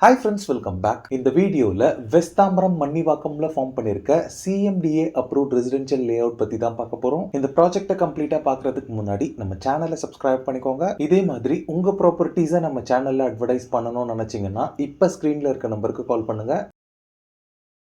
Hi friends, welcome back. இந்த வீடியோவில் வெஸ்தாம்பரம் மன்னிவாக்கம்ல ஃபார்ம் பண்ணியிருக்க CMDA approved residential layout பற்றி தான் பார்க்க போகிறோம். இந்த ப்ராஜெக்டை கம்ப்ளீட்டாக பார்க்கறதுக்கு முன்னாடி நம்ம சேனலை சப்ஸ்கிரைப் பண்ணிக்கோங்க. இதே மாதிரி உங்கள் ப்ராப்பர்ட்டிஸை நம்ம சேனலில் அட்வர்டைஸ் பண்ணணும்னு நினச்சிங்கன்னா இப்போ ஸ்க்ரீனில் இருக்க நம்பருக்கு கால் பண்ணுங்கள்.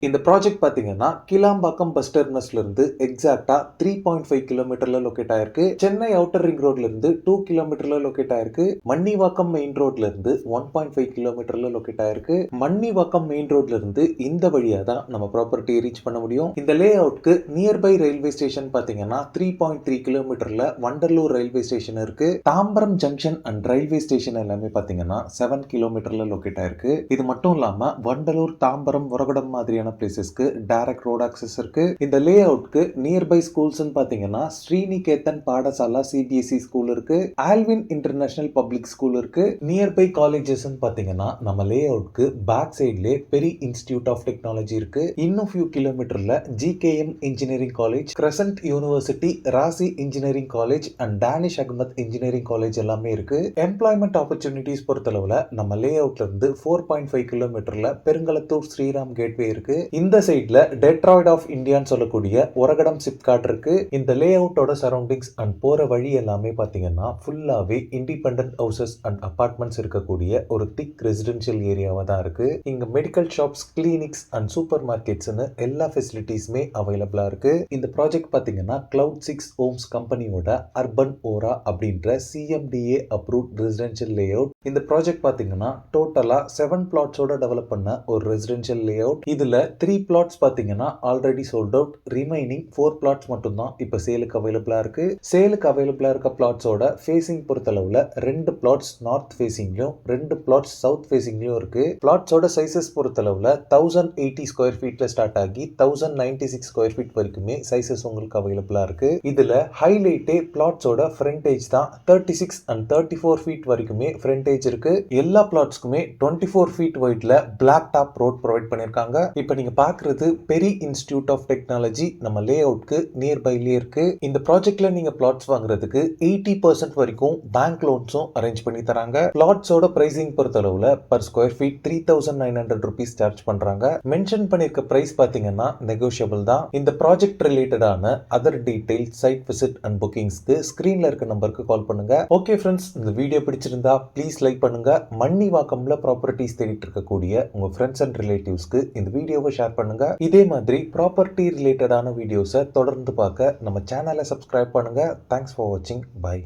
இந்த ப்ராஜெக்ட் பார்த்தீங்கன்னா கிளாம்பாக்கம் பஸ் டெர்மினஸ்ல இருந்து எக்ஸாக்டா 3.5 கிலோமீட்டர்ல லொக்கேட் ஆயிருக்கு. சென்னை அவுட்டர் ரிங் ரோட்ல இருந்து 2 கிலோமீட்டர்ல லொக்கேட் ஆயிருக்கு. மன்னிவாக்கம் மெயின் ரோட்ல இருந்து 1.5 கிலோமீட்டர்ல லொக்கேட் ஆயிருக்கு. மன்னிவாக்கம் மெயின் ரோட்ல இருந்து இந்த வழியா தான் நம்ம ப்ராப்பர்ட்டியை ரீச் பண்ண முடியும். இந்த லே அவுட்க்கு நியர்பை ரயில்வே ஸ்டேஷன் பார்த்தீங்கன்னா 3.3 கிலோமீட்டர்ல வண்டலூர் ரயில்வே ஸ்டேஷன் இருக்கு. Tambaram junction and railway station எல்லாமே பார்த்தீங்கன்னா 7 கிலோமீட்டர்ல லொக்கேட் ஆயிருக்கு. இது மட்டும் இல்லாம வண்டலூர், தாம்பரம், உரகடம் மாதிரியான பிளேசஸ்க்கு டைரக்ட் ரோட் ஆக்சஸ் இருக்கு. இந்த லே அவுட்க்கு நியர்பை ஸ்கூல்ஸ் பாத்தீங்கன்னா ஸ்ரீநிகேதன் பாடசாலா சிபிஎஸ்இ ஸ்கூல் இருக்கு. ஆல்வின் இன்டர்நேஷனல் பப்ளிக் ஸ்கூல் இருக்கு. நியர்பை காலேஜஸ் பாத்தீங்கன்னா நம்ம லே அவுட்க்கு பேக் சைட்ல பெரி இன்ஸ்டிடியூட் ஆஃப் டெக்னாலஜி இருக்கு. இன்னும் ஃபியூ கிலோமீட்டர்ல GKM engineering college, crescent university, Rasi engineering college and Dhanish Ahmed engineering college எல்லாமே இருக்கு. எம்ப்ளாய்மெண்ட் ஆப்பர்ச்சுனிட்டிஸ் பொறுத்தளவுல நம்ம லே அவுட்ல இருந்து 4.5 கிலோமீட்டர்ல பெருங்களத்தூர் ஸ்ரீராம் கேட்வே இருக்கு. இந்த சைட்ல டெட்ராய்ட் ஆஃப் இந்தியான்னு சொல்லக்கூடிய உரகடம் சிப்காட் இருக்கு. இந்த லே அவுட்டோட சரௌண்டிங்ஸ் அண்ட் போற வழி எல்லாமே பாத்தீங்கன்னா ஃபுல்லாவே இண்டிபெண்டன்ட் ஹவுசஸ் அண்ட் அபார்ட்மெண்ட்ஸ் இருக்கக்கூடிய ஒரு திக் ரெசிடென்ஷியல் ஏரியாவா தான் இருக்கு. இங்க medical shops, clinics and super மார்க்கெட்ஸ்னு எல்லா ஃபெசிலிட்டிஸுமே அவைலபிளா இருக்கு. இந்த ப்ராஜெக்ட் பாத்தீங்கன்னா கிளவுட் 6 ஹோம்ஸ் கம்பெனியோட அர்பன் ஓரா அப்படின்ற CMDA approved residential layout. இந்த ப்ராஜெக்ட் பாத்தீங்கன்னா டோட்டலா 7 பிளாட்ஸோட டெவலப் பண்ண ஒரு ரெசிடென்ஷியல் லே அவுட். இதுல 3 பிளாட்ஸ் பாத்தீங்கன்னா already sold out. Remaining 4 plots மட்டும் தான் இப்ப சேலுக்கு அவைலபிளா இருக்கு. சேலுக்கு அவைலபிளா இருக்க பிளாட்ஸோட ஃபேசிங் பொறுத்தளவுல 2 பிளாட்ஸ் நார்த் ஃபேசிங்லயும் 2 பிளாட்ஸ் சவுத் ஃபேசிங்லயும் இருக்கு. பிளாட்ஸோட சைசஸ் பொறுத்தளவுல 1080 ஸ்கொயர் ஃபீட்ல ஸ்டார்ட் ஆகி 1096 ஸ்கொயர் ஃபீட் வரைக்குமே சைசஸ் உங்களுக்கு அவைலபிளா இருக்கு. இதுல ஹைலைட்டே பிளாட்ஸோட ஃப்ரண்டேஜ் தான். 36 அண்ட் 34 ஃபீட் வரைக்குமே ஃப்ரண்டேஜ் இருக்கு. எல்லா பிளாட்ஸ்க்குமே 24 ஃபீட் வைட்ல பிளாக் டாப் ரோட் ப்ரொவைட் பண்ணிருக்காங்க. இப்ப நீங்க பாக்குறது பெரி இன்ஸ்டிடியூட் ஆஃப் டெக்னாலஜி நம்ம லே அவுட்க்கு நியர்பைலே இருக்கு. இந்த ப்ராஜெக்ட்ல நீங்க பிளாட்ஸ் வாங்குறதுக்கு 80% வரைக்கும் பேங்க் லோன்ஸும் அரேஞ்ச் பண்ணி தராங்க. பிளாட்ஸோட பிரைசிங் பொறுத்தளவுல per square feet 3900 rupees charge பண்றாங்க. மென்ஷன் பண்ணிருக்க பிரைஸ் பாத்தீங்கன்னா நெகோஷியபிள் தான். இந்த ப்ராஜெக்ட் ரிலேட்டடான other detail, site visit and புக்கிங்ஸ்க்கு ஸ்கிரீன்ல இருக்க நம்பருக்கு கால் பண்ணுங்க. ஓகே ஃப்ரெண்ட்ஸ், இந்த வீடியோ பிடிச்சிருந்தா ப்ளீஸ் லைக் பண்ணுங்க. மன்னிவாக்கம்ல ப்ராப்பர்ட்டிஸ் தேடிட்டு இருக்கக்கூடிய உங்க ஃப்ரெண்ட்ஸ் அண்ட் ரிலேட்டிவ்ஸ்க்கு இந்த வீடியோவை ஷேர் பண்ணுங்க. இதே மாதிரி ப்ராப்பர்ட்டி ரிலேட்டடான வீடியோஸை தொடர்ந்து பார்க்க நம்ம சேனலை சப்ஸ்கிரைப் பண்ணுங்க. தேங்க்ஸ் ஃபார் வாட்சிங். பை.